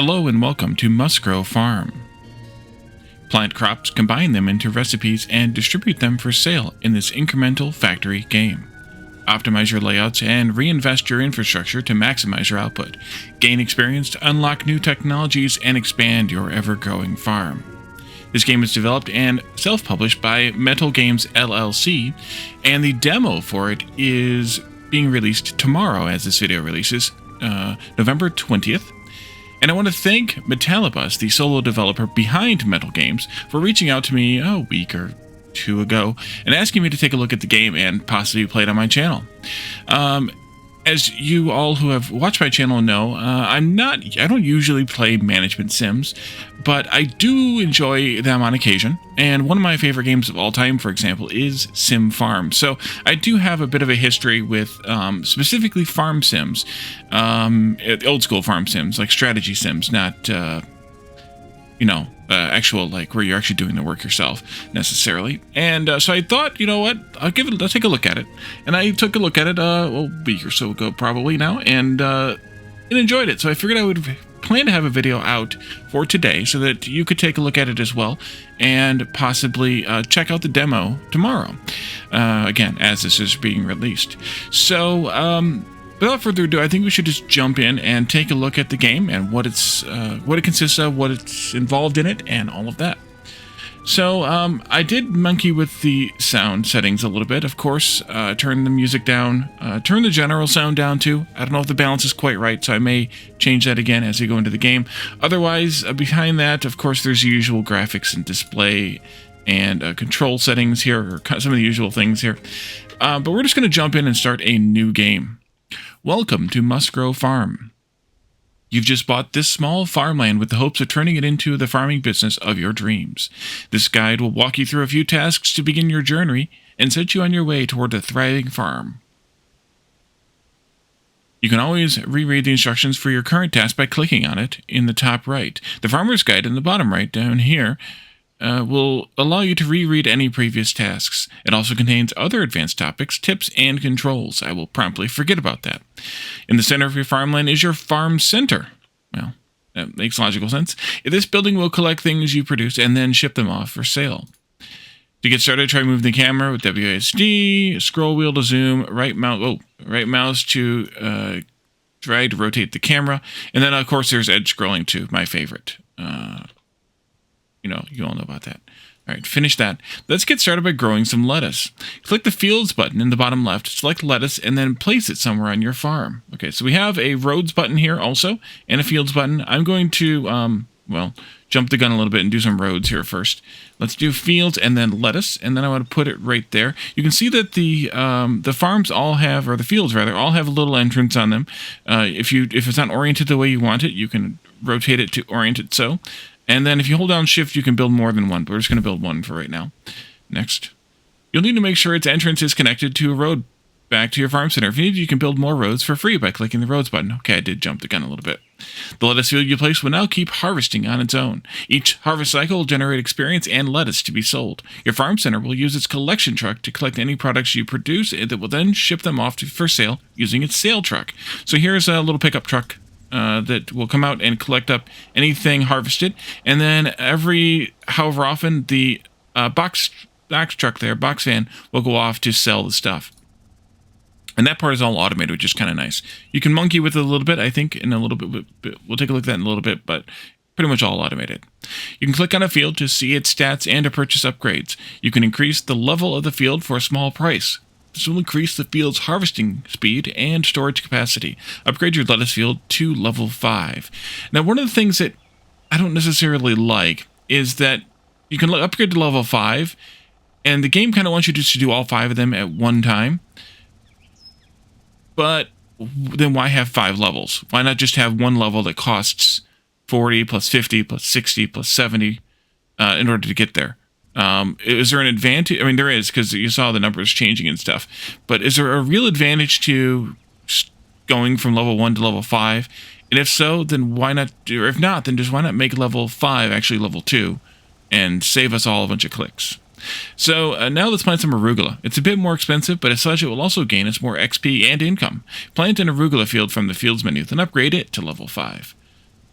Hello and welcome to Musgro Farm. Plant crops, combine them into recipes, and distribute them for sale in this incremental factory game. Optimize your layouts and reinvest your infrastructure to maximize your output. Gain experience to unlock new technologies and expand your ever-growing farm. This game is developed and self-published by Metal Games LLC, and the demo for it is being released tomorrow as this video releases, November 20th. And I want to thank Metalibus, the solo developer behind Metal Games, for reaching out to me a week or two ago and asking me to take a look at the game and possibly play it on my channel. As you all who have watched my channel know, I don't usually play management sims, but I do enjoy them on occasion. And one of my favorite games of all time, for example, is Sim Farm. So I do have a bit of a history with specifically farm sims, old school farm sims, like strategy sims, not actual, like where you're actually doing the work yourself necessarily. And so I thought, you know what, I'll take a look at it. And I took a look at it a week or so ago probably now, and enjoyed it. So I figured I would plan to have a video out for today so that you could take a look at it as well and possibly check out the demo tomorrow, again, as this is being released. So without further ado, I think we should just jump in and take a look at the game and what it consists of, what it's involved in it, and all of that. So I did monkey with the sound settings a little bit. Of course, turn the music down, turn the general sound down too. I don't know if the balance is quite right, so I may change that again as we go into the game. Otherwise, behind that, of course, there's the usual graphics and display and control settings here, or some of the usual things here. But we're just going to jump in and start a new game. Welcome to Musgro Farm. You've just bought this small farmland with the hopes of turning it into the farming business of your dreams. This guide will walk you through a few tasks to begin your journey and set you on your way toward a thriving farm. You can always reread the instructions for your current task by clicking on it in the top right. The farmer's guide in the bottom right down here will allow you to reread any previous tasks. It also contains other advanced topics, tips, and controls. I will promptly forget about that. In the center of your farmland is your farm center. Well, that makes logical sense. This building will collect things you produce and then ship them off for sale. To get started, try moving the camera with WASD, scroll wheel to zoom, right mouse to try to rotate the camera, and then of course there's edge scrolling too, my favorite. You all know about that. All right, finish that. Let's get started by growing some lettuce. Click the Fields button in the bottom left, select lettuce, and then place it somewhere on your farm. Okay, so we have a Roads button here also, and a Fields button. I'm going to, jump the gun a little bit and do some roads here first. Let's do Fields and then lettuce, and then I want to put it right there. You can see that the farms all have, or the fields rather, all have a little entrance on them. If it's not oriented the way you want it, you can rotate it to orient it so. And then if you hold down Shift, you can build more than one, but we're just going to build one for right now. Next. You'll need to make sure its entrance is connected to a road back to your farm center. If you need, you can build more roads for free by clicking the Roads button. Okay, I did jump the gun a little bit. The lettuce field you place will now keep harvesting on its own. Each harvest cycle will generate experience and lettuce to be sold. Your farm center will use its collection truck to collect any products you produce that will then ship them off for sale using its sale truck. So here's a little pickup truck that will come out and collect up anything harvested, and then however often the box truck there, box van, will go off to sell the stuff. And that part is all automated, which is kind of nice. You can monkey with it a little bit, I think, in a little bit. We'll take a look at that in a little bit, but pretty much all automated. You can click on a field to see its stats and to purchase upgrades. You can increase the level of the field for a small price. This will increase the field's harvesting speed and storage capacity. Upgrade your lettuce field to level 5. Now, one of the things that I don't necessarily like is that you can upgrade to level 5, and the game kind of wants you just to do all 5 of them at one time. But then why have 5 levels? Why not just have one level that costs 40 plus 50 plus 60 plus 70 in order to get there? Is there an advantage? I mean, there is, because you saw the numbers changing and stuff. But is there a real advantage to going from level 1 to level 5? And if so, then why not? Or if not, then just why not make level 5 actually level 2 and save us all a bunch of clicks? So now let's plant some arugula. It's a bit more expensive, but as such, it will also gain us more XP and income. Plant an arugula field from the Fields menu, then upgrade it to level 5.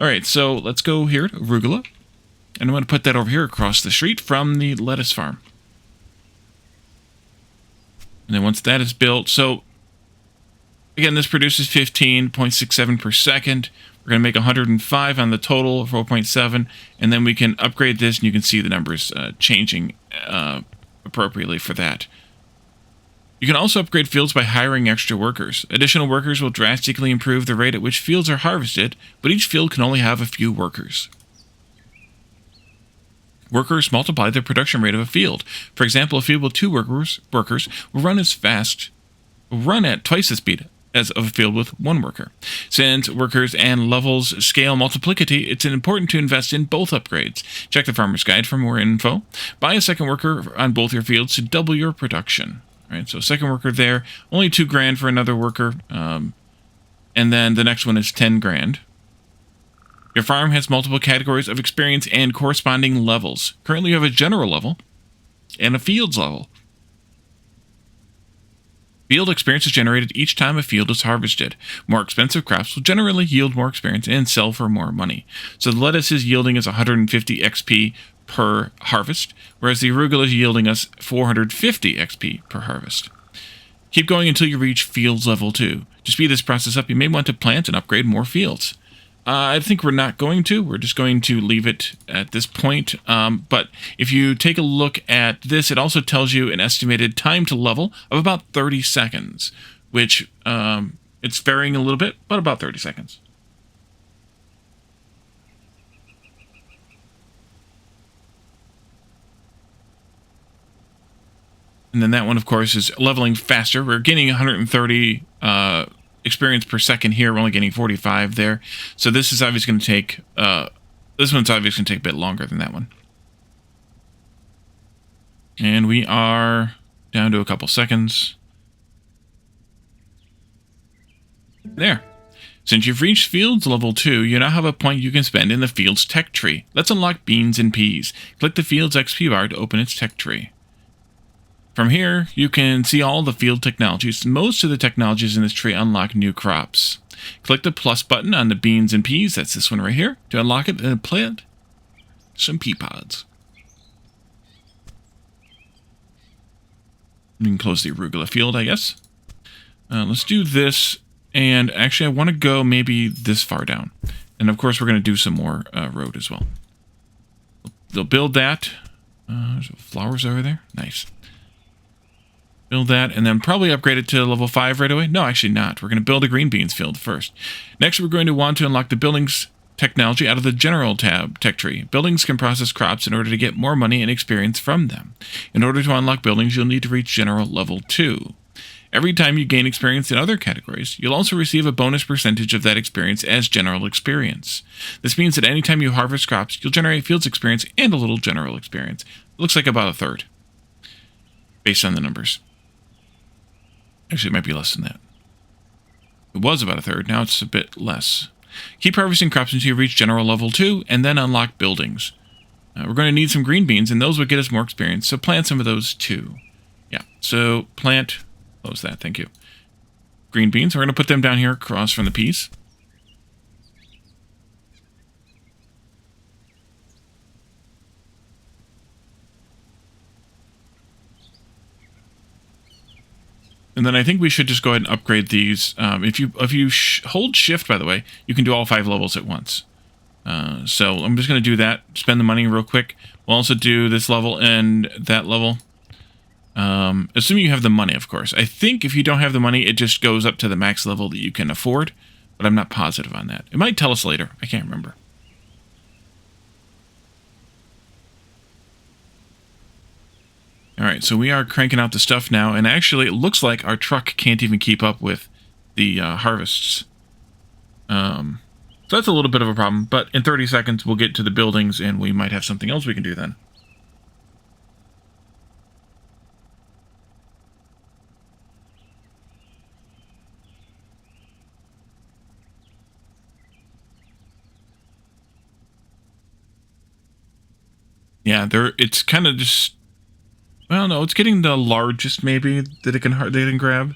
All right, so let's go here to arugula. And I'm going to put that over here across the street from the lettuce farm. And then once that is built, so again, this produces 15.67 per second. We're going to make 105 on the total, 4.7, and then we can upgrade this, and you can see the numbers changing appropriately for that. You can also upgrade fields by hiring extra workers. Additional workers will drastically improve the rate at which fields are harvested, but each field can only have a few workers. Workers multiply the production rate of a field. For example, a field with 2 workers will run at twice the speed as of a field with 1 worker. Since workers and levels scale multiplicity, it's important to invest in both upgrades. Check the Farmer's Guide for more info. Buy a second worker on both your fields to double your production. All right, so second worker there, only $2,000 for another worker, and then the next one is $10,000. Your farm has multiple categories of experience and corresponding levels. Currently, you have a general level and a fields level. Field experience is generated each time a field is harvested. More expensive crops will generally yield more experience and sell for more money. So the lettuce is yielding us 150 XP per harvest, whereas the arugula is yielding us 450 XP per harvest. Keep going until you reach fields level 2. To speed this process up, you may want to plant and upgrade more fields. I think we're not going to. We're just going to leave it at this point. But if you take a look at this, it also tells you an estimated time to level of about 30 seconds, which it's varying a little bit, but about 30 seconds. And then that one, of course, is leveling faster. We're gaining 130 experience per second here. We're only getting 45 there. So this is obviously going to take, this one's obviously going to take a bit longer than that one. And we are down to a couple seconds. There. Since you've reached fields level 2, you now have a point you can spend in the fields tech tree. Let's unlock beans and peas. Click the fields XP bar to open its tech tree. From here, you can see all the field technologies. Most of the technologies in this tree unlock new crops. Click the plus button on the beans and peas, that's this one right here, to unlock it and plant some pea pods. You can close the arugula field, I guess. Let's do this, and actually I want to go maybe this far down. And of course we're going to do some more road as well. They'll build that. There's flowers over there. Nice. Build that, and then probably upgrade it to level 5 right away. No, actually not. We're going to build a green beans field first. Next, we're going to want to unlock the buildings technology out of the general tab tech tree. Buildings can process crops in order to get more money and experience from them. In order to unlock buildings, you'll need to reach general level 2. Every time you gain experience in other categories, you'll also receive a bonus percentage of that experience as general experience. This means that anytime you harvest crops, you'll generate fields experience and a little general experience. It looks like about a third, based on the numbers. Actually, it might be less than that. It was about a third. Now it's a bit less. Keep harvesting crops until you reach general level 2, and then unlock buildings. We're going to need some green beans, and those would get us more experience, so plant some of those too. Yeah, so plant... Close that, thank you. Green beans, we're going to put them down here across from the peas. And then I think we should just go ahead and upgrade these. If you hold shift, by the way, you can do all 5 levels at once. So I'm just going to do that. Spend the money real quick. We'll also do this level and that level. Assuming you have the money, of course. I think if you don't have the money, it just goes up to the max level that you can afford. But I'm not positive on that. It might tell us later. I can't remember. Alright, so we are cranking out the stuff now, and actually it looks like our truck can't even keep up with the harvests. So that's a little bit of a problem, but in 30 seconds we'll get to the buildings and we might have something else we can do then. Yeah, it's kind of just... Well, no, it's getting the largest, maybe, that it can grab.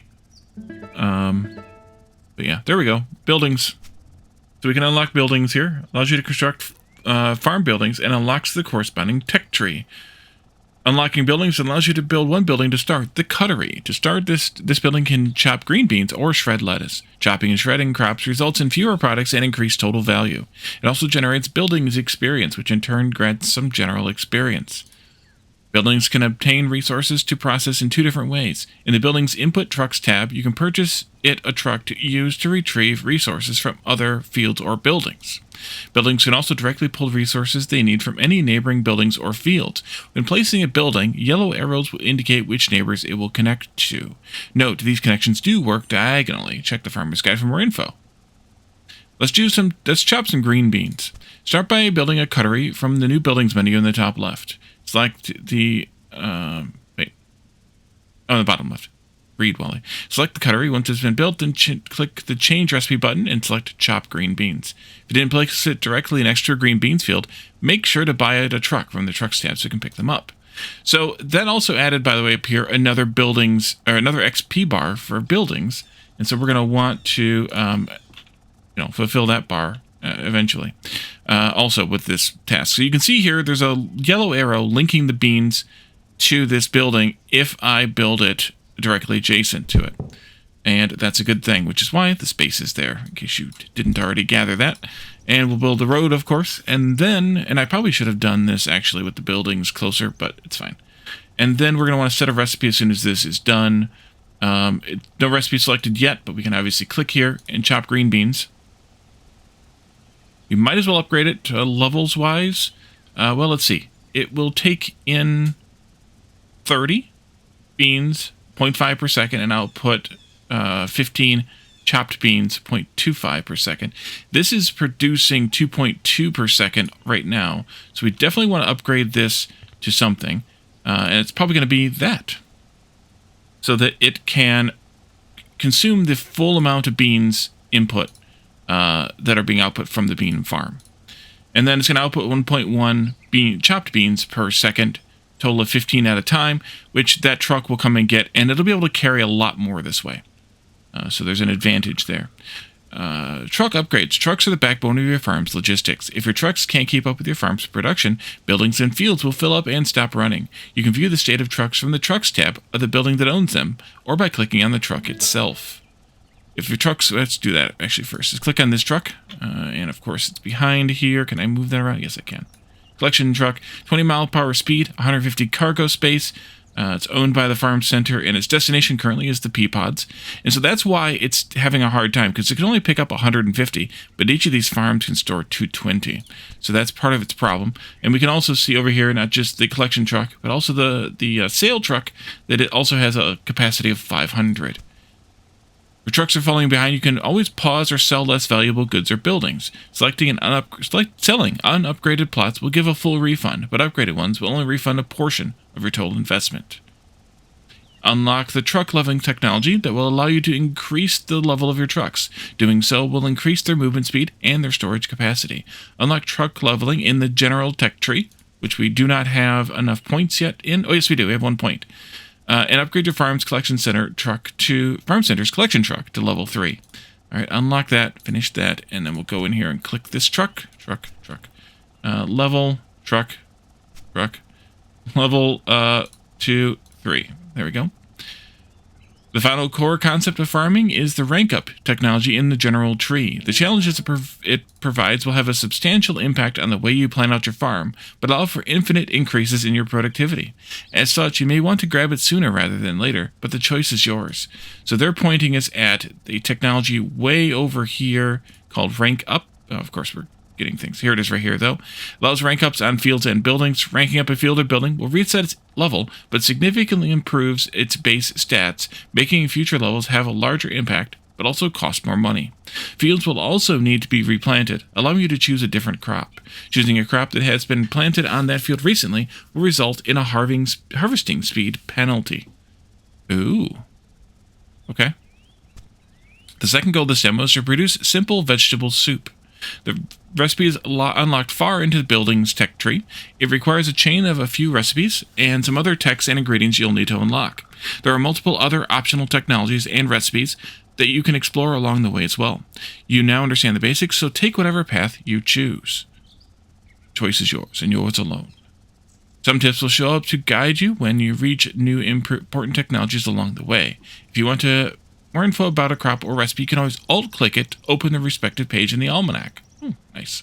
But yeah, there we go. Buildings. So we can unlock buildings here. Allows you to construct farm buildings and unlocks the corresponding tech tree. Unlocking buildings allows you to build one building to start. The cuttery. To start, this building can chop green beans or shred lettuce. Chopping and shredding crops results in fewer products and increased total value. It also generates buildings experience, which in turn grants some general experience. Buildings can obtain resources to process in two different ways. In the Buildings Input Trucks tab, you can purchase it a truck to use to retrieve resources from other fields or buildings. Buildings can also directly pull resources they need from any neighboring buildings or fields. When placing a building, yellow arrows will indicate which neighbors it will connect to. Note, these connections do work diagonally. Check the Farmer's Guide for more info. Let's chop some green beans. Start by building a cuttery from the new buildings menu in the top left. Select the, on the bottom left. Read Wally. Select the cuttery once it's been built, then click the Change Recipe button and select Chop Green Beans. If you didn't place it directly next to your green beans field, make sure to buy it a truck from the Trucks tab so you can pick them up. So that also added, by the way, up here, another XP bar for buildings, and so we're going to want to, fulfill that bar eventually. Also with this task. So you can see here there's a yellow arrow linking the beans to this building if I build it directly adjacent to it. And that's a good thing, which is why the space is there, in case you didn't already gather that. And we'll build the road, of course, and I probably should have done this actually with the buildings closer, but it's fine. And then we're going to want to set a recipe as soon as this is done. No recipe selected yet, but we can obviously click here and chop green beans. You might as well upgrade it to levels-wise. Well, let's see. It will take in 30 beans, 0.5 per second, and I'll put 15 chopped beans, 0.25 per second. This is producing 2.2 per second right now, so we definitely want to upgrade this to something, and it's probably going to be that, so that it can consume the full amount of beans input that are being output from the bean farm. And then it's going to output 1.1 chopped beans per second, total of 15 at a time, which that truck will come and get, and it'll be able to carry a lot more this way. So there's an advantage there. Truck upgrades. Trucks are the backbone of your farm's logistics. If your trucks can't keep up with your farm's production, buildings and fields will fill up and stop running. You can view the state of trucks from the Trucks tab of the building that owns them, or by clicking on the truck itself. If your trucks, let's do that actually first. Let's click on this truck, and of course it's behind here. Can I move that around? Yes, I can. Collection truck, 20 mile per hour speed, 150 cargo space. It's owned by the farm center, and its destination currently is the pea pods. And so that's why it's having a hard time, because it can only pick up 150, but each of these farms can store 220. So that's part of its problem. And we can also see over here not just the collection truck, but also the sale truck, that it also has a capacity of 500. If trucks are falling behind, you can always pause or sell less valuable goods or buildings. Selling unupgraded plots will give a full refund, but upgraded ones will only refund a portion of your total investment. Unlock the truck leveling technology that will allow you to increase the level of your trucks. Doing so will increase their movement speed and their storage capacity. Unlock truck leveling in the general tech tree, which we do not have enough points yet in. Oh, yes, we do. We have 1 point. And upgrade your farm's collection center truck to farm center's collection truck to level 3. All right, unlock that, finish that, and then we'll go in here and click this truck, level, level 2, 3. There we go. The final core concept of farming is the rank up technology in the general tree. The challenges it provides will have a substantial impact on the way you plan out your farm, but allow for infinite increases in your productivity. As such, you may want to grab it sooner rather than later, but the choice is yours. So they're pointing us at the technology way over here called rank up. Of course, we're getting things. Here it is right here, though. Allows rank ups on fields and buildings. Ranking up a field or building will reset its level, but significantly improves its base stats, making future levels have a larger impact, but also cost more money. Fields will also need to be replanted, allowing you to choose a different crop. Choosing a crop that has been planted on that field recently will result in a harvesting speed penalty. Ooh. Okay. The second goal of this demo is to produce simple vegetable soup. The recipe is unlocked far into the building's tech tree. It requires a chain of a few recipes and some other techs and ingredients you'll need to unlock. There are multiple other optional technologies and recipes that you can explore along the way as well. You now understand the basics, so take whatever path you choose. Choice is yours, and yours alone. Some tips will show up to guide you when you reach new important technologies along the way. If you want more info about a crop or recipe, you can always alt-click it to open the respective page in the almanac. Nice.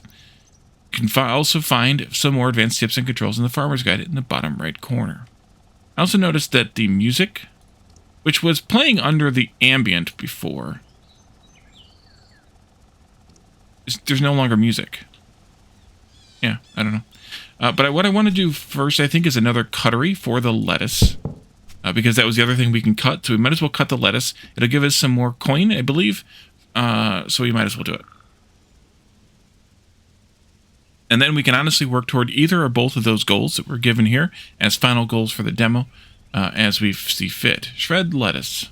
You can also find some more advanced tips and controls in the Farmer's Guide in the bottom right corner. I also noticed that the music, which was playing under the ambient before, there's no longer music. Yeah, I don't know. But what I want to do first, I think, is another cuttery for the lettuce. Because that was the other thing we can cut. So we might as well cut the lettuce. It'll give us some more coin, I believe. So we might as well do it. And then we can honestly work toward either or both of those goals that we're given here as final goals for the demo as we see fit. Shred lettuce.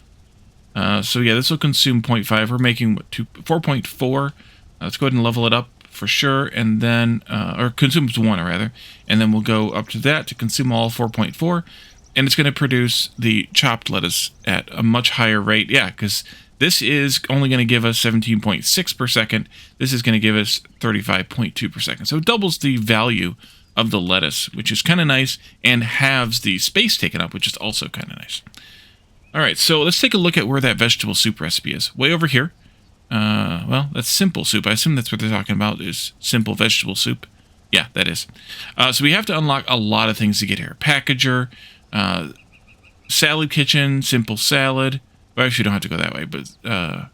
So yeah, this will consume 0.5. We're making 4.4. Let's go ahead and level it up for sure, and then, or consumes 1 rather, and then we'll go up to that to consume all 4.4, and it's going to produce the chopped lettuce at a much higher rate. Yeah, because this is only going to give us 17.6 per second. This is going to give us 35.2 per second. So it doubles the value of the lettuce, which is kind of nice, and halves the space taken up, which is also kind of nice. All right, so let's take a look at where that vegetable soup recipe is. Way over here. Well, that's simple soup. I assume that's what they're talking about, is simple vegetable soup. Yeah, that is. So we have to unlock a lot of things to get here. Packager, salad kitchen, simple salad. Well, actually, you don't have to go that way, but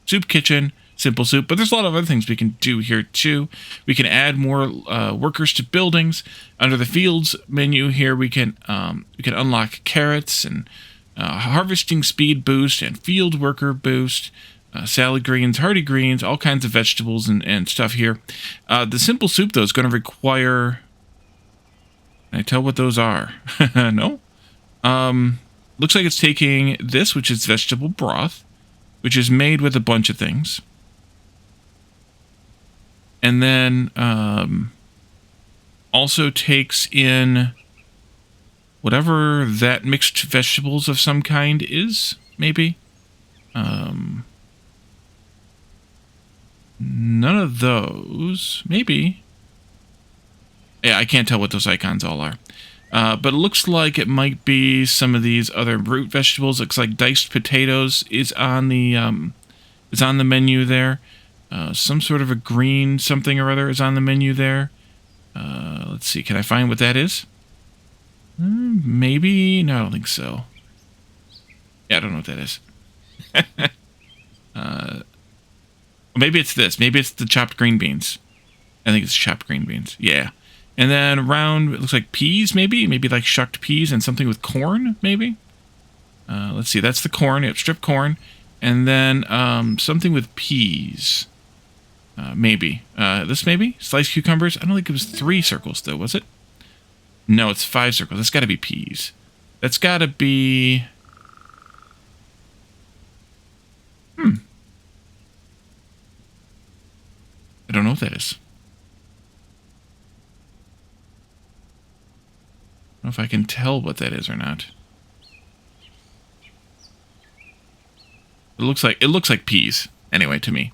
soup kitchen, simple soup. But there's a lot of other things we can do here, too. We can add more workers to buildings. Under the fields menu here, we can unlock carrots and harvesting speed boost and field worker boost. Salad greens, hardy greens, all kinds of vegetables and stuff here. The simple soup, though, is going to require... Can I tell what those are? No? Looks like it's taking this, which is vegetable broth, which is made with a bunch of things. And then also takes in whatever that mixed vegetables of some kind is, maybe. None of those. Maybe. Yeah, I can't tell what those icons all are. But it looks like it might be some of these other root vegetables. Looks like diced potatoes is on the menu there. Some sort of a green something or other is on the menu there. Let's see. Can I find what that is? Maybe. No, I don't think so. Yeah, I don't know what that is. Maybe it's this. Maybe it's the chopped green beans. I think it's chopped green beans. Yeah. And then around, it looks like peas, maybe? Maybe like shucked peas and something with corn, maybe? Let's see. That's the corn. Yep, strip corn. And then something with peas. Maybe. This maybe? Sliced cucumbers? I don't think it was 3 circles, though, was it? No, it's 5 circles. That's got to be peas. That's got to be... I don't know what that is. I don't know if I can tell what that is or not. It looks like peas, anyway, to me.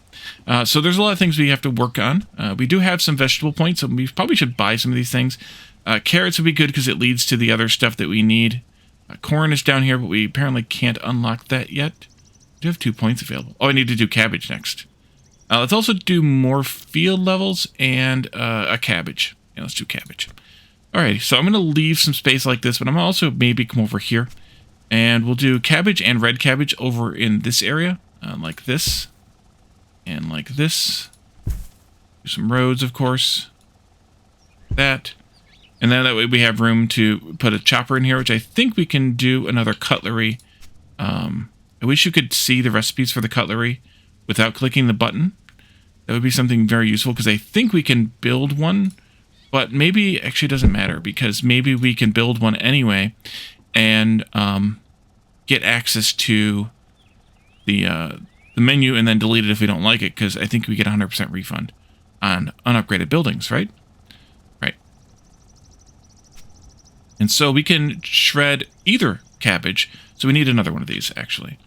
So there's a lot of things we have to work on. We do have some vegetable points, so we probably should buy some of these things. Carrots would be good because it leads to the other stuff that we need. Corn is down here, but we apparently can't unlock that yet. I do have 2 points available. Oh, I need to do cabbage next. Let's also do more field levels and a cabbage. Yeah, let's do cabbage. Alrighty, so I'm going to leave some space like this, but I'm also maybe come over here. And we'll do cabbage and red cabbage over in this area, like this. And like this. Do some roads, of course. That. And then that way we have room to put a chopper in here, which I think we can do another cutlery. I wish you could see the recipes for the cutlery without clicking the button. That would be something very useful, because I think we can build one, but maybe actually it doesn't matter, because maybe we can build one anyway and get access to the menu and then delete it if we don't like it, because I think we get 100% refund on unupgraded buildings, right? Right. And so we can shred either cabbage, so we need another one of these, actually.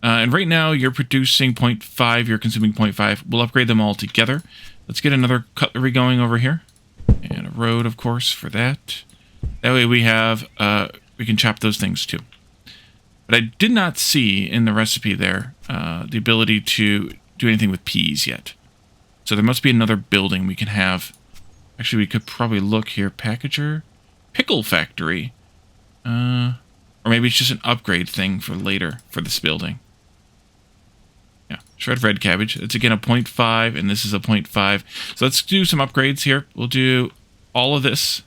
And right now you're producing 0.5, you're consuming 0.5. We'll upgrade them all together. Let's get another cutlery going over here. And a road, of course, for that. That way we have, we can chop those things too. But I did not see in the recipe there the ability to do anything with peas yet. So there must be another building we can have. Actually, we could probably look here. Packager. Pickle factory. Or maybe it's just an upgrade thing for later for this building. Yeah, shred red cabbage. It's again a 0.5, and this is a 0.5. So let's do some upgrades here. We'll do all of this,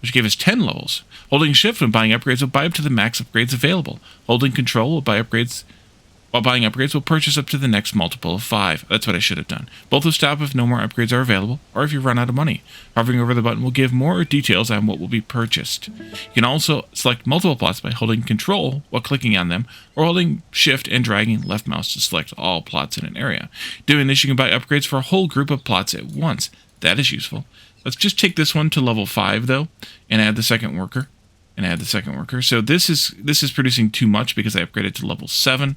which gave us 10 levels. Holding shift when buying upgrades will buy up to the max upgrades available. Holding control will buy upgrades. While buying upgrades will purchase up to the next multiple of 5. That's what I should have done. Both will stop if no more upgrades are available, or if you run out of money. Hovering over the button will give more details on what will be purchased. You can also select multiple plots by holding control while clicking on them, or holding shift and dragging left mouse to select all plots in an area. Doing this, you can buy upgrades for a whole group of plots at once. That is useful. Let's just take this one to level 5 though, and add the second worker. So this is producing too much because I upgraded to level 7.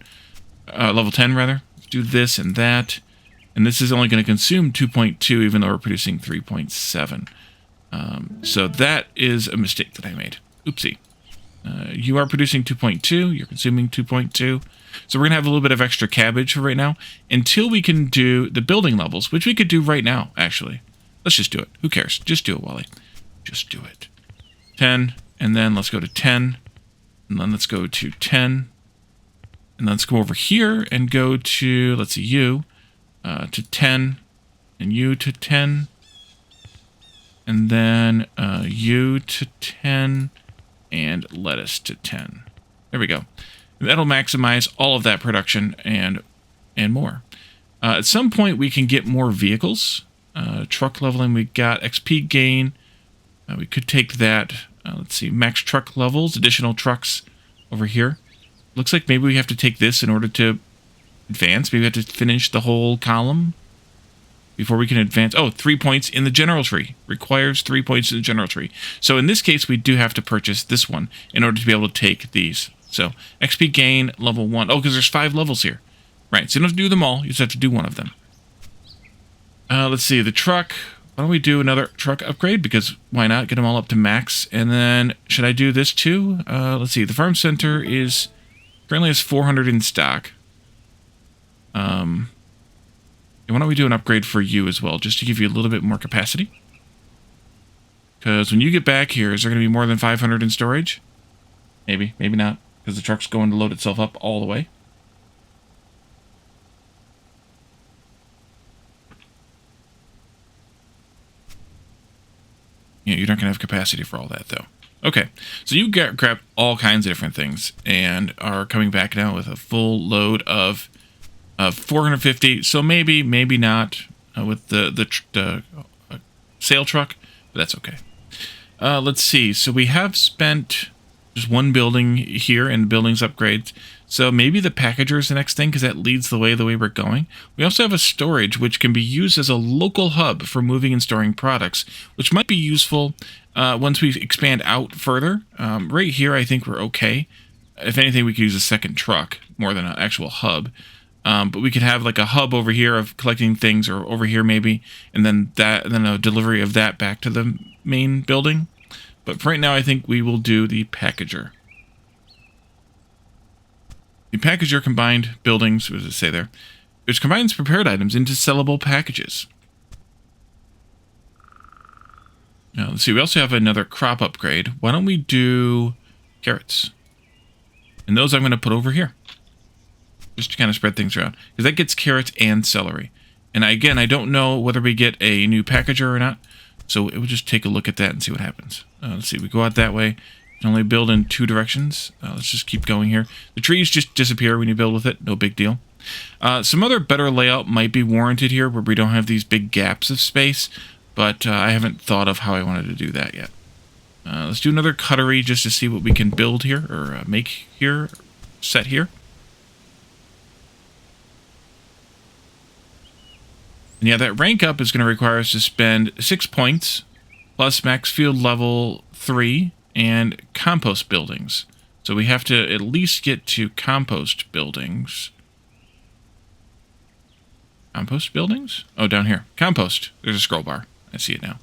Level 10 rather. Let's do this and that. And this is only going to consume 2.2 even though we're producing 3.7. So that is a mistake that I made. Oopsie. You are producing 2.2. You're consuming 2.2. So we're going to have a little bit of extra cabbage for right now until we can do the building levels, which we could do right now, actually. Let's just do it. Who cares? Just do it, Wally. Just do it. 10. And then let's go to 10. And then let's go to 10. And let's go over here and go to, let's see, you to 10, and you to 10, and then you to 10, and lettuce to 10. There we go. That'll maximize all of that production and more. At some point, we can get more vehicles. Truck leveling, we got XP gain. We could take that. Let's see, max truck levels, additional trucks over here. Looks like maybe we have to take this in order to advance. Maybe we have to finish the whole column before we can advance. Oh, 3 points in the general tree. Requires 3 points in the general tree. So in this case, we do have to purchase this one in order to be able to take these. So XP gain, level 1. Oh, because there's 5 levels here. Right, so you don't have to do them all. You just have to do one of them. Let's see, the truck. Why don't we do another truck upgrade? Because why not? Get them all up to max. And then, should I do this too? Let's see, the farm center is... currently has 400 in stock. Why don't we do an upgrade for you as well, just to give you a little bit more capacity? Because when you get back here, is there going to be more than 500 in storage? Maybe, maybe not, because the truck's going to load itself up all the way. Yeah, you're not going to have capacity for all that, though. Okay, so you grab all kinds of different things and are coming back now with a full load of 450. So maybe not with the sail truck, but that's okay. Let's see. So we have spent just one building here and buildings upgrades. So maybe the packager is the next thing because that leads the way we're going. We also have a storage which can be used as a local hub for moving and storing products, which might be useful once we expand out further. Right here, I think we're okay. If anything, we could use a second truck more than an actual hub. But we could have like a hub over here of collecting things, or over here maybe, and then a delivery of that back to the main building. But for right now, I think we will do the packager. The packager combined buildings, what does it say there? Which combines prepared items into sellable packages. Now, let's see, we also have another crop upgrade. Why don't we do carrots? And those I'm going to put over here. Just to kind of spread things around. Because that gets carrots and celery. And again, I don't know whether we get a new packager or not. So we'll just take a look at that and see what happens. Let's see, we go out that way. Can only build in 2 directions. Let's just keep going here. The trees just disappear when you build with it. No big deal. Some other better layout might be warranted here where we don't have these big gaps of space, but I haven't thought of how I wanted to do that yet. Let's do another cutlery just to see what we can build here, or make here, set here. And yeah, that rank up is going to require us to spend 6 points, plus max field level 3, and compost buildings. So we have to at least get to compost buildings. Compost buildings? Oh, down here. Compost. There's a scroll bar. I see it now.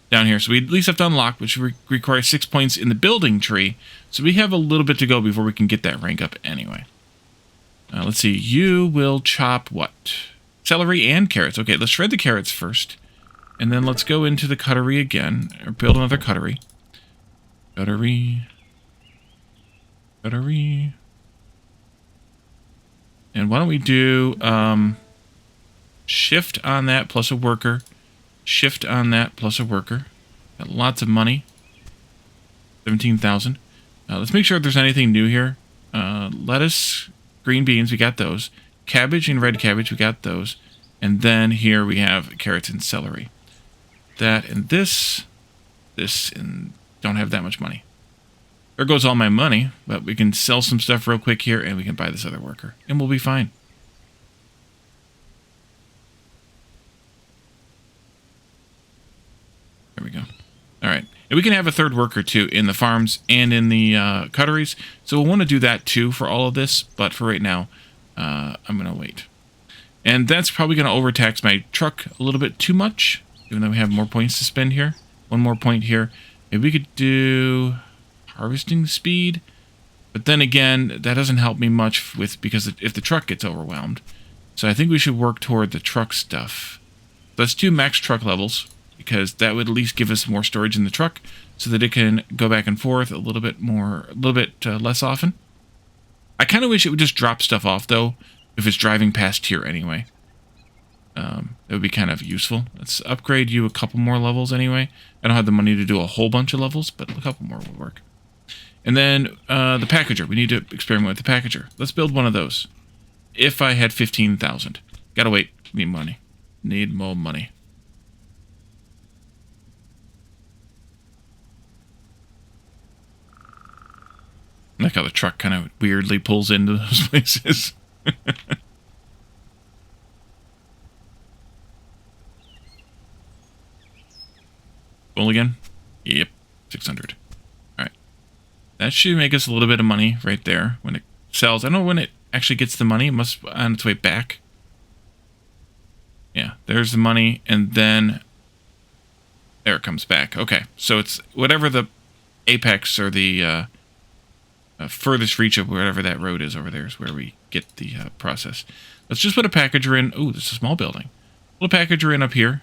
Down here. So we at least have to unlock, which requires 6 points in the building tree. So we have a little bit to go before we can get that rank up anyway. Let's see. You will chop what? Celery and carrots. Okay, let's shred the carrots first. And then let's go into the cuttery again. Or build another cuttery. Cuttery. Cuttery. And why don't we do shift on that plus a worker. Shift on that plus a worker. Got lots of money. 17,000. Let's make sure if there's anything new here. Lettuce, green beans, we got those. Cabbage and red cabbage, we got those. And then here we have carrots and celery. That and this, and don't have that much money. There goes all my money, but we can sell some stuff real quick here, and we can buy this other worker, and we'll be fine. There we go. All right. And we can have a third worker, too, in the farms and in the cutteries. So we'll want to do that, too, for all of this. But for right now, I'm going to wait. And that's probably going to overtax my truck a little bit too much, even though we have more points to spend here. One more point here. Maybe we could do harvesting speed. But then again, that doesn't help me much because if the truck gets overwhelmed. So I think we should work toward the truck stuff. Let's do max truck levels, because that would at least give us more storage in the truck so that it can go back and forth a little bit less often. I kind of wish it would just drop stuff off, though, if it's driving past here anyway. That would be kind of useful. Let's upgrade you a couple more levels anyway. I don't have the money to do a whole bunch of levels, but a couple more will work. And then the packager. We need to experiment with the packager. Let's build one of those. If I had 15,000. Gotta wait. Need money. Need more money. I like how the truck kind of weirdly pulls into those places. Full again? Yep. 600. Alright. That should make us a little bit of money right there when it sells. I don't know when it actually gets the money. It must be on its way back. Yeah, there's the money, and then there it comes back. Okay, so it's whatever the apex or the furthest reach of wherever that road is over there is where we get the process. Let's just put a packager in. Ooh, this is a small building. Put a packager in up here.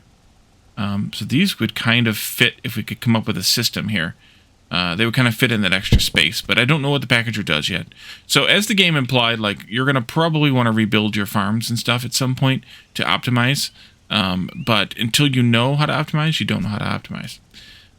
So these would kind of fit if we could come up with a system here. They would kind of fit in that extra space, but I don't know what the packager does yet. So as the game implied, like, you're going to probably want to rebuild your farms and stuff at some point to optimize. But until you know how to optimize, you don't know how to optimize.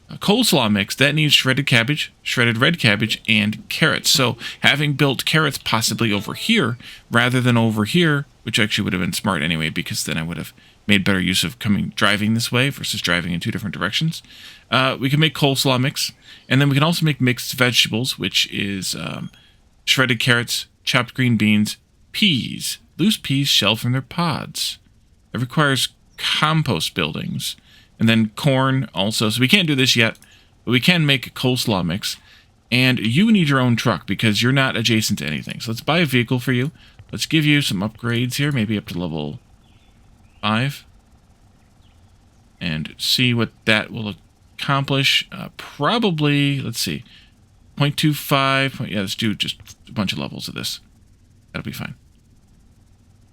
A coleslaw mix, that needs shredded cabbage, shredded red cabbage, and carrots. So having built carrots possibly over here rather than over here, which actually would have been smart anyway, because then I would have made better use of driving this way versus driving in two different directions. We can make coleslaw mix, and then we can also make mixed vegetables, which is shredded carrots, chopped green beans, peas, loose peas shelled from their pods. It requires compost buildings. And then corn also. So we can't do this yet, but we can make a coleslaw mix. And you need your own truck because you're not adjacent to anything. So let's buy a vehicle for you. Let's give you some upgrades here, maybe up to level 5. And see what that will accomplish. Probably, let's see, 0.25. Yeah, let's do just a bunch of levels of this. That'll be fine.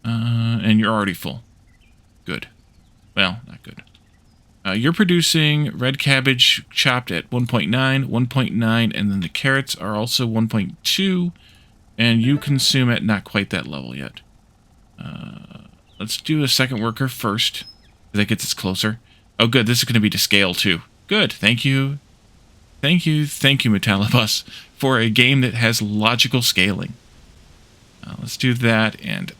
And you're already full. Good. Well, not good. You're producing red cabbage chopped at 1.9, 1.9, and then the carrots are also 1.2, and you consume at not quite that level yet. Let's do a second worker first. That gets us closer. Oh, good. This is going to be to scale, too. Good. Thank you. Thank you, Metallibus, for a game that has logical scaling. Let's do that, and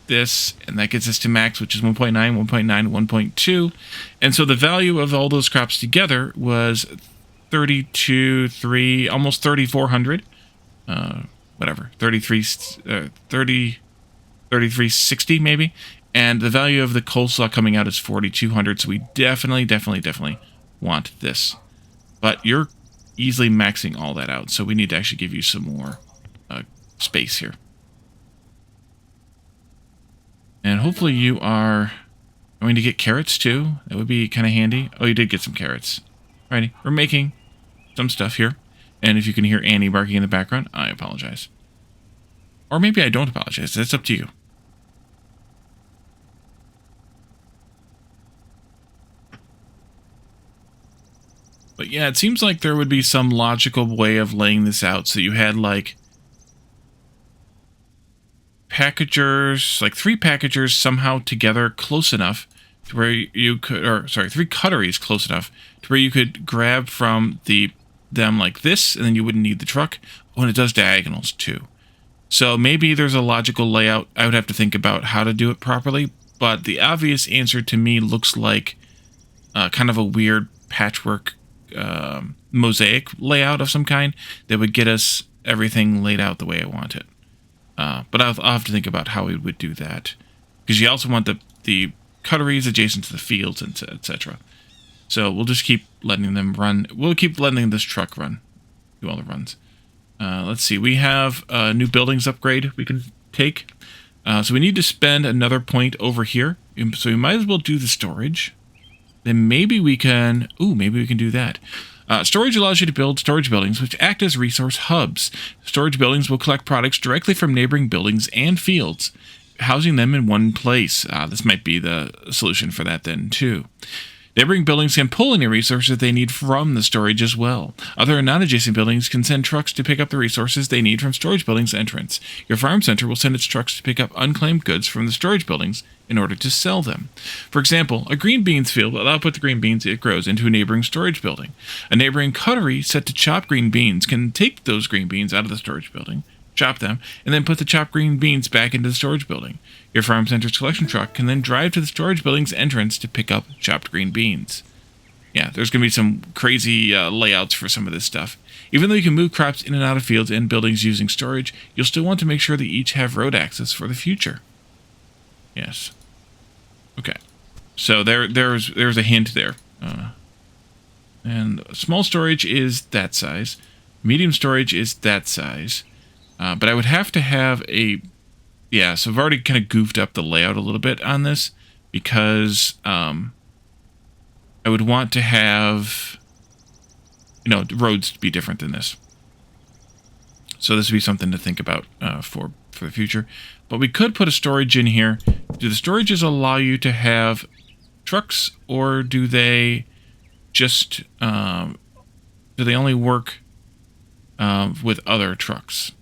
this, and that gets us to max, which is 1.9, 1.9, 1.2. And so the value of all those crops together was 32,300, almost 3,400. Whatever, 3360 maybe. And the value of the coleslaw coming out is 4,200. So we definitely want this. But you're easily maxing all that out. So we need to actually give you some more space here. And hopefully you are going to get carrots too. That would be kind of handy. Oh, you did get some carrots. Alrighty, we're making some stuff here. And if you can hear Annie barking in the background, I apologize. Or maybe I don't apologize. That's up to you. But yeah, it seems like there would be some logical way of laying this out. So you had like packagers, like 3 packagers somehow together close enough to where you could, or sorry, 3 cutteries close enough to where you could grab from them like this, and then you wouldn't need the truck. Oh, and it does diagonals too. So maybe there's a logical layout. I would have to think about how to do it properly, but the obvious answer to me looks like kind of a weird patchwork mosaic layout of some kind that would get us everything laid out the way I want it. But I'll have to think about how we would do that, because you also want the cutteries adjacent to the fields, etc. So we'll just keep letting them run. We'll keep letting this truck run, do all the runs. Let's see. We have a new buildings upgrade we can take. So we need to spend another point over here. So we might as well do the storage. Then maybe we can... Ooh, maybe we can do that. Storage allows you to build storage buildings which act as resource hubs. Storage buildings will collect products directly from neighboring buildings and fields, housing them in one place. This might be the solution for that then, too. Neighboring buildings can pull any resources they need from the storage as well. Other non-adjacent buildings can send trucks to pick up the resources they need from storage buildings' entrance. Your farm center will send its trucks to pick up unclaimed goods from the storage buildings in order to sell them. For example, a green beans field will output the green beans it grows into a neighboring storage building. A neighboring cuttery set to chop green beans can take those green beans out of the storage building, chop them, and then put the chopped green beans back into the storage building. Your farm center's collection truck can then drive to the storage building's entrance to pick up chopped green beans. Yeah, there's going to be some crazy layouts for some of this stuff. Even though you can move crops in and out of fields and buildings using storage, you'll still want to make sure they each have road access for the future. Yes. Okay. So there's a hint there. And small storage is that size. Medium storage is that size. But I would have to have a... Yeah, so I've already kind of goofed up the layout a little bit on this, because I would want to have, the roads to be different than this. So this would be something to think about for the future. But we could put a storage in here. Do the storages allow you to have trucks, or do they just, do they only work with other trucks?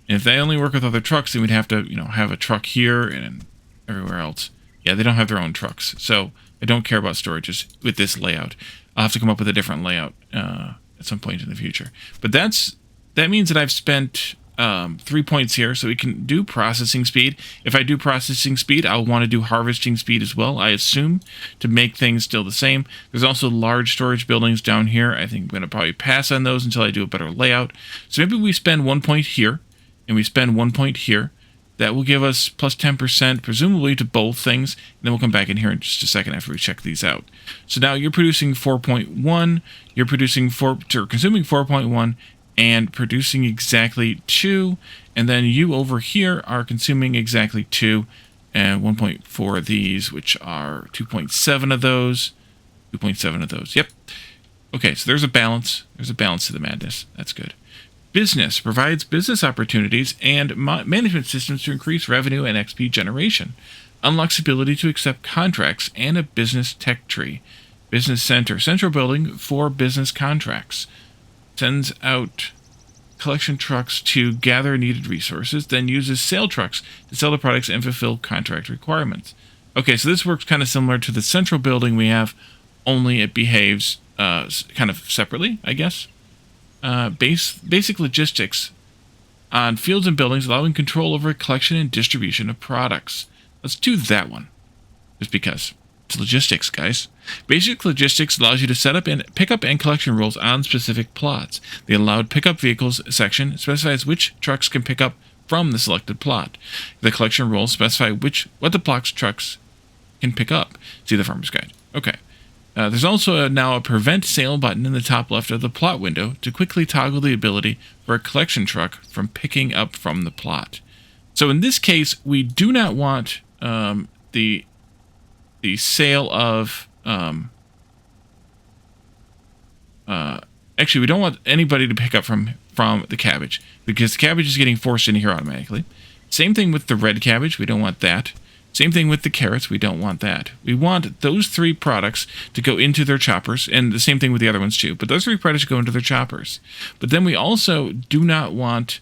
And if they only work with other trucks, then we'd have to, have a truck here and everywhere else. Yeah, they don't have their own trucks. So I don't care about storages with this layout. I'll have to come up with a different layout at some point in the future. But that means that I've spent 3 points here, so we can do processing speed. If I do processing speed, I'll want to do harvesting speed as well, I assume, to make things still the same. There's also large storage buildings down here. I think I'm going to probably pass on those until I do a better layout. So maybe we spend 1 point here, and we spend 1 point here. That will give us plus 10%, presumably, to both things. And then we'll come back in here in just a second after we check these out. So now you're producing 4.1, you're consuming 4.1, and producing exactly 2. And then you over here are consuming exactly 2, and 1.4 of these, which are 2.7 of those. 2.7 of those, yep. Okay, so there's a balance. There's a balance to the madness. That's good. Business provides business opportunities and management systems to increase revenue and XP generation. Unlocks ability to accept contracts and a business tech tree. Business center, central building for business contracts. Sends out collection trucks to gather needed resources, then uses sale trucks to sell the products and fulfill contract requirements. Okay, so this works kind of similar to the central building we have, only it behaves kind of separately, I guess. Basic logistics on fields and buildings, allowing control over collection and distribution of products. Let's do that one, just because it's logistics, guys. Basic logistics allows you to set up and pickup and collection rules on specific plots. The allowed pickup vehicles section specifies which trucks can pick up from the selected plot. The collection rules specify what the plot's trucks can pick up. See the farmer's guide. Okay. There's also now a prevent sale button in the top left of the plot window to quickly toggle the ability for a collection truck from picking up from the plot. So in this case, we do not want the sale of... actually, we don't want anybody to pick up from the cabbage, because the cabbage is getting forced in here automatically. Same thing with the red cabbage. We don't want that. Same thing with the carrots. We don't want that. We want those 3 products to go into their choppers, and the same thing with the other ones too. But those 3 products go into their choppers. But then we also do not want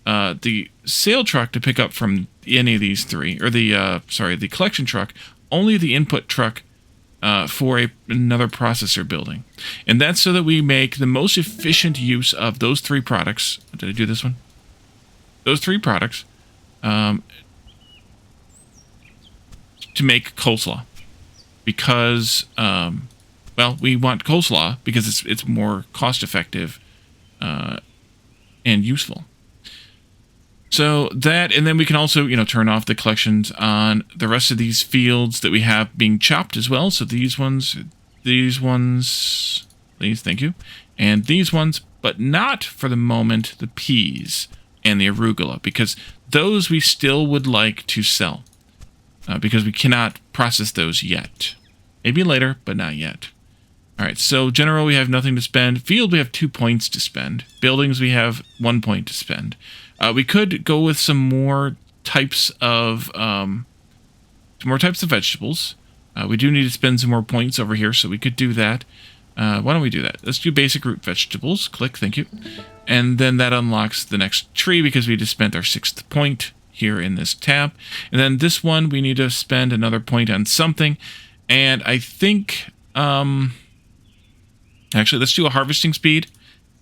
the sale truck to pick up from any of these 3, or the collection truck. Only the input truck for another processor building. And that's so that we make the most efficient use of those 3 products. Did I do this one? Those 3 products to make coleslaw. Because, well, we want coleslaw because it's more cost effective and useful. So that, and then we can also, turn off the collections on the rest of these fields that we have being chopped as well. So these ones, please, thank you. And these ones, but not for the moment, the peas and the arugula, because those we still would like to sell because we cannot process those yet. Maybe later, but not yet. All right, so general, we have nothing to spend. Field, we have 2 points to spend. Buildings, we have 1 point to spend. We could go with some more types of vegetables. We do need to spend some more points over here, so we could do that. Why don't we do that? Let's do basic root vegetables. Click, thank you. And then that unlocks the next tree because we just spent our 6th point here in this tab. And then this one, we need to spend another point on something. And I think, actually, let's do a harvesting speed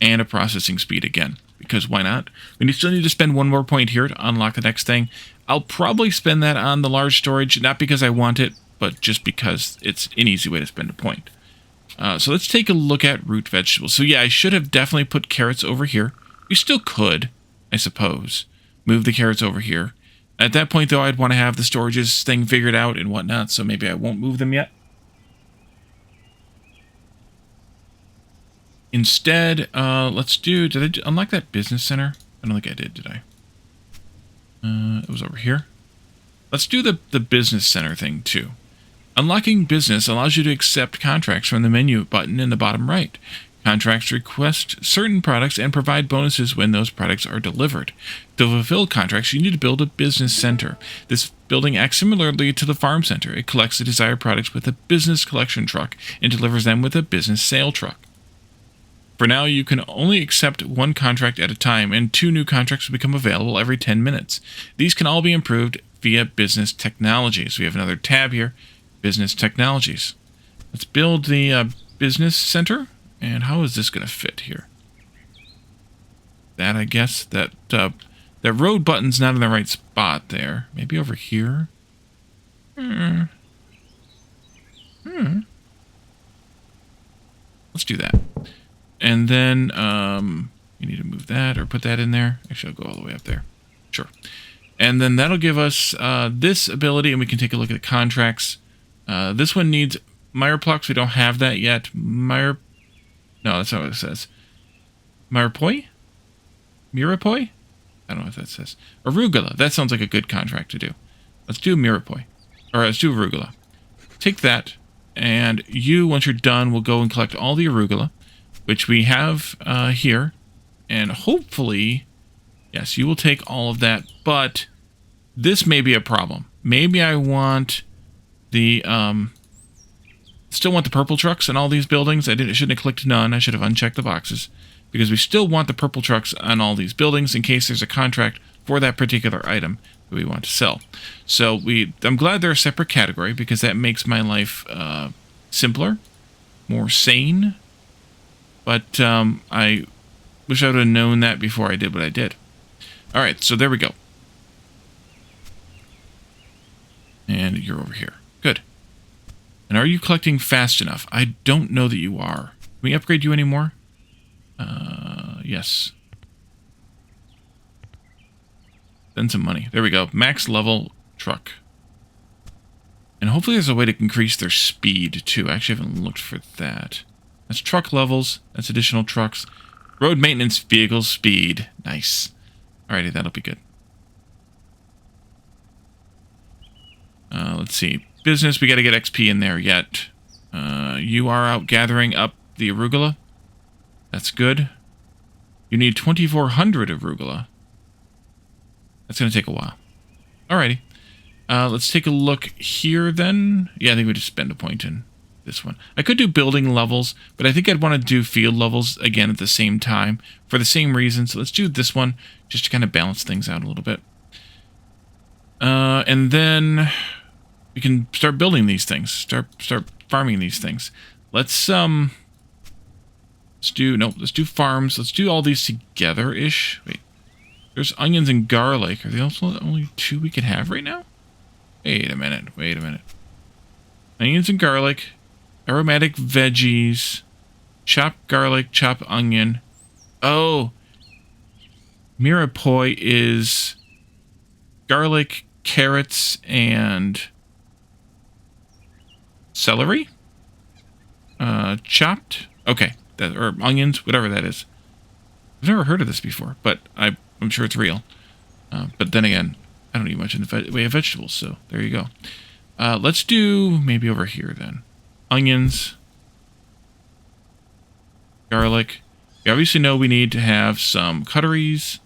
and a processing speed again. Because why not? We still need to spend 1 more point here to unlock the next thing. I'll probably spend that on the large storage, not because I want it, but just because it's an easy way to spend a point. So let's take a look at root vegetables. So yeah, I should have definitely put carrots over here. We still could, I suppose, move the carrots over here. At that point, though, I'd want to have the storages thing figured out and whatnot, so maybe I won't move them yet. Instead, let's do... Did I unlock that business center? I don't think I did I? It was over here. Let's do the business center thing, too. Unlocking business allows you to accept contracts from the menu button in the bottom right. Contracts request certain products and provide bonuses when those products are delivered. To fulfill contracts, you need to build a business center. This building acts similarly to the farm center. It collects the desired products with a business collection truck and delivers them with a business sale truck. For now, you can only accept 1 contract at a time, and 2 new contracts will become available every 10 minutes. These can all be improved via business technologies. We have another tab here, business technologies. Let's build the business center. And how is this going to fit here? That, I guess, that road button's not in the right spot there. Maybe over here? Let's do that. And then you need to move that or put that in there. Actually, I'll go all the way up there. Sure. And then that'll give us this ability, and we can take a look at the contracts. This one needs Meyerplucks. We don't have that yet. No, that's not what it says. Mirapoi? Mirapoi? I don't know what that says. Arugula. That sounds like a good contract to do. Let's do Mirapoi. Or let's do arugula. Take that, and you, once you're done, will go and collect all the arugula, which we have here. And hopefully, yes, you will take all of that, but this may be a problem. Maybe I want the... Still want the purple trucks in all these buildings. I shouldn't have clicked none. I should have unchecked the boxes. Because we still want the purple trucks on all these buildings in case there's a contract for that particular item that we want to sell. So I'm glad they're a separate category because that makes my life simpler, more sane. But I wish I would have known that before I did what I did. All right, so there we go. And you're over here. Good. And are you collecting fast enough? I don't know that you are. Can we upgrade you anymore? Yes. Spend some money. There we go. Max level truck. And hopefully there's a way to increase their speed, too. I actually haven't looked for that. That's truck levels. That's additional trucks. Road maintenance vehicle speed. Nice. Alrighty, that'll be good. Let's see. Business, we got to get XP in there yet. You are out gathering up the arugula. That's good. You need 2,400 arugula. That's going to take a while. Alrighty. Let's take a look here then. Yeah, I think we just spend a point in this one. I could do building levels, but I think I'd want to do field levels again at the same time for the same reason. So let's do this one just to kind of balance things out a little bit. And then we can start building these things. Start farming these things. Let's do farms. Let's do all these together-ish. Wait. There's onions and garlic. Are they also the only two we could have right now? Wait a minute. Onions and garlic. Aromatic veggies. Chopped garlic, chopped onion. Oh. Mirepoix is garlic, carrots, and celery? Chopped? Okay. Or onions, whatever that is. I've never heard of this before, but I'm sure it's real. But then again, I don't eat much in the way of vegetables, so there you go. Let's do maybe over here then. Onions. Garlic. We obviously know we need to have some cutteries.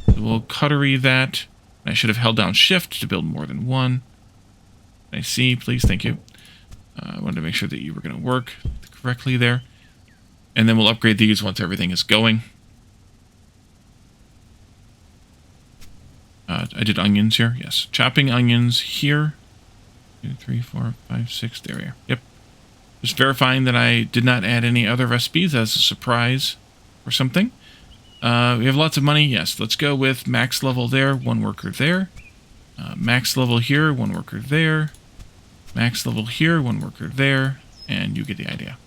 So we'll cuttery that. I should have held down shift to build more than one. I see, please, thank you. I wanted to make sure that you were going to work correctly there. And then we'll upgrade these once everything is going. I did onions here, yes. Chopping onions here. 2, 3, 4, 5, 6, there we are. Yep. Just verifying that I did not add any other recipes as a surprise or something. We have lots of money, yes. Let's go with max level there, 1 worker there. Max level here, 1 worker there. Max level here, 1 worker there. And you get the idea.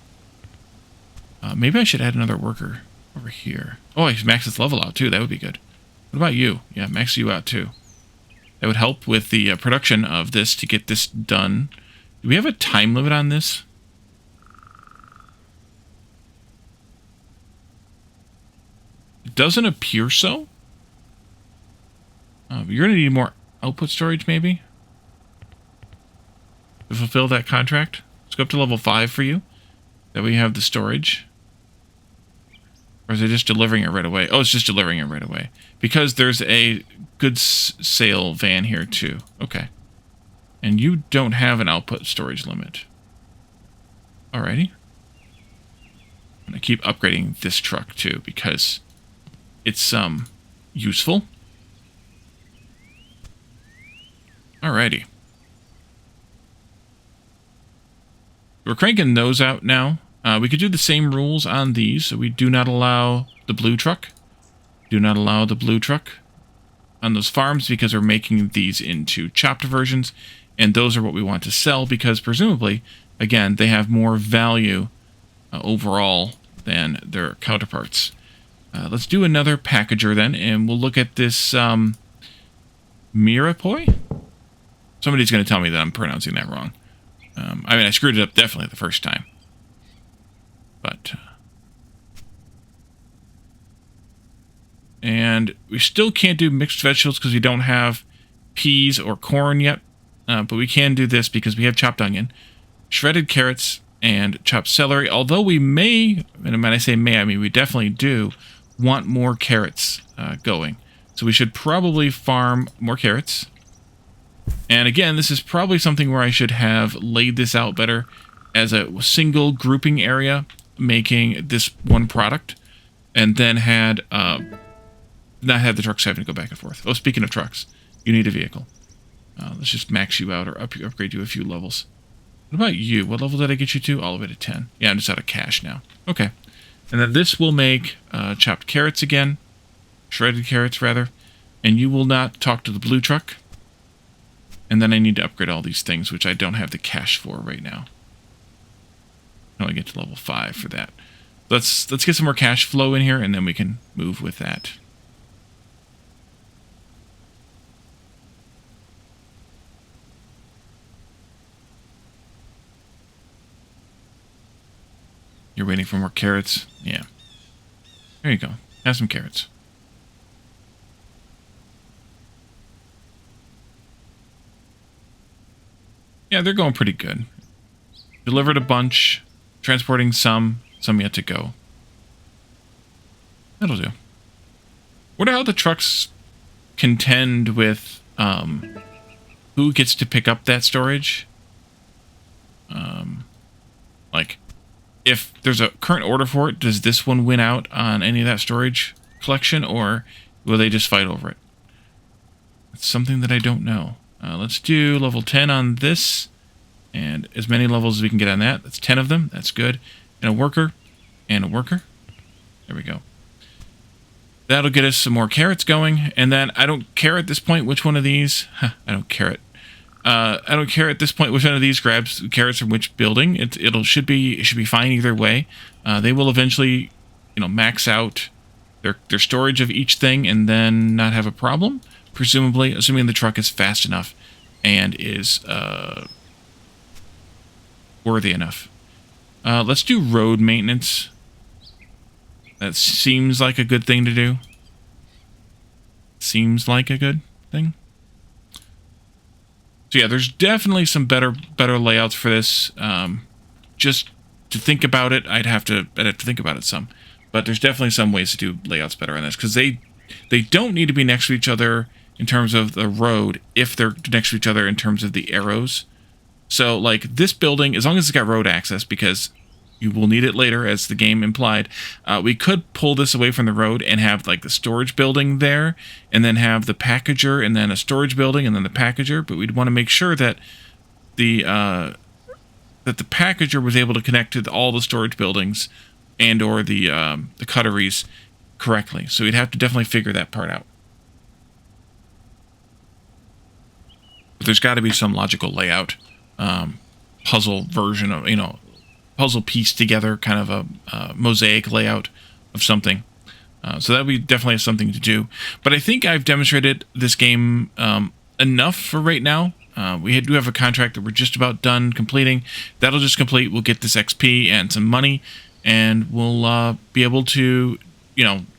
Maybe I should add another worker over here. Oh, I should max this level out too. That would be good. What about you? Yeah, max you out too. That would help with the production of this to get this done. Do we have a time limit on this? It doesn't appear so. You're going to need more output storage maybe to fulfill that contract. Let's go up to level 5 for you. That way you have the storage. Or is it just delivering it right away? Oh, it's just delivering it right away. Because there's a goods sale van here too. Okay. And you don't have an output storage limit. Alrighty. I'm going to keep upgrading this truck too because it's useful. Alrighty. We're cranking those out now. We could do the same rules on these. So we do not allow the blue truck. Do not allow the blue truck on those farms because we're making these into chopped versions. And those are what we want to sell because presumably, again, they have more value overall than their counterparts. Let's do another packager then. And we'll look at this Mirepoix. Somebody's going to tell me that I'm pronouncing that wrong. I mean, I screwed it up definitely the first time. But... and we still can't do mixed vegetables because we don't have peas or corn yet. But we can do this because we have chopped onion, shredded carrots, and chopped celery. Although we may, and when I say may, I mean we definitely do, want more carrots going. So we should probably farm more carrots. And again, this is probably something where I should have laid this out better as a single grouping area, making this one product, and then had not have the trucks having to go back and forth. Oh, speaking of trucks, you need a vehicle. Let's just max you out or upgrade you a few levels. What about you? What level did I get you to? All the way to 10. Yeah, I'm just out of cash now. Okay. And then this will make chopped carrots again. Shredded carrots, rather. And you will not talk to the blue truck. And then I need to upgrade all these things, which I don't have the cash for right now. I only get to level 5 for that. Let's get some more cash flow in here, and then we can move with that. You're waiting for more carrots. Yeah. There you go. Have some carrots. Yeah, they're going pretty good. Delivered a bunch. Transporting some yet to go. That'll do. Wonder how the trucks contend with who gets to pick up that storage. Like, if there's a current order for it, does this one win out on any of that storage collection, or will they just fight over it? It's something that I don't know. Let's do level 10 on this, and as many levels as we can get on that. That's 10 of them. That's good. And a worker, and a worker. There we go. That'll get us some more carrots going, and then I don't care at this point which one of these. I don't care at this point which one of these grabs carrots from which building. It should be fine either way. They will eventually, max out their storage of each thing and then not have a problem. Presumably, assuming the truck is fast enough and is worthy enough. Let's do road maintenance. That seems like a good thing to do. Seems like a good thing. So yeah, there's definitely some better layouts for this. Just to think about it, I'd have to think about it some. But there's definitely some ways to do layouts better on this, because they don't need to be next to each other in terms of the road if they're next to each other in terms of the arrows. So like this building, as long as it's got road access, because you will need it later, as the game implied, we could pull this away from the road and have like the storage building there, and then have the packager, and then a storage building, and then the packager. But we'd want to make sure that the packager was able to connect to all the storage buildings and or the cutteries correctly. So we'd have to definitely figure that part out. But there's got to be some logical layout, puzzle version of, puzzle piece together, kind of a mosaic layout of something. So that would be definitely something to do. But I think I've demonstrated this game enough for right now. We do have a contract that we're just about done completing. That'll just complete. We'll get this XP and some money, and we'll be able to,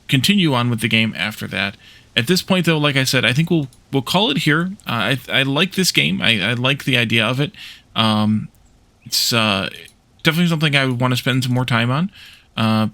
continue on with the game after that. At this point, though, like I said, I think we'll call it here. I like this game. I like the idea of it. It's definitely something I would want to spend some more time on.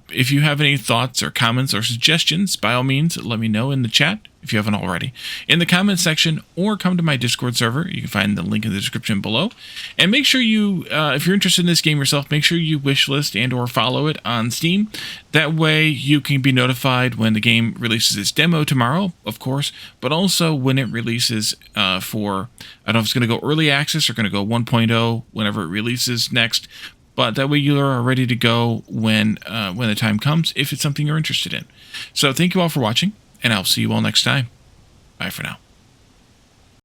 If you have any thoughts or comments or suggestions, by all means, let me know in the chat if you haven't already, in the comments section, or come to my Discord server. You can find the link in the description below. And make sure you, if you're interested in this game yourself, make sure you wishlist and or follow it on Steam. That way you can be notified when the game releases its demo tomorrow, of course, but also when it releases for, I don't know if it's going to go early access or going to go 1.0 whenever it releases next. But that way you are ready to go when the time comes, if it's something you're interested in. So thank you all for watching, and I'll see you all next time. Bye for now.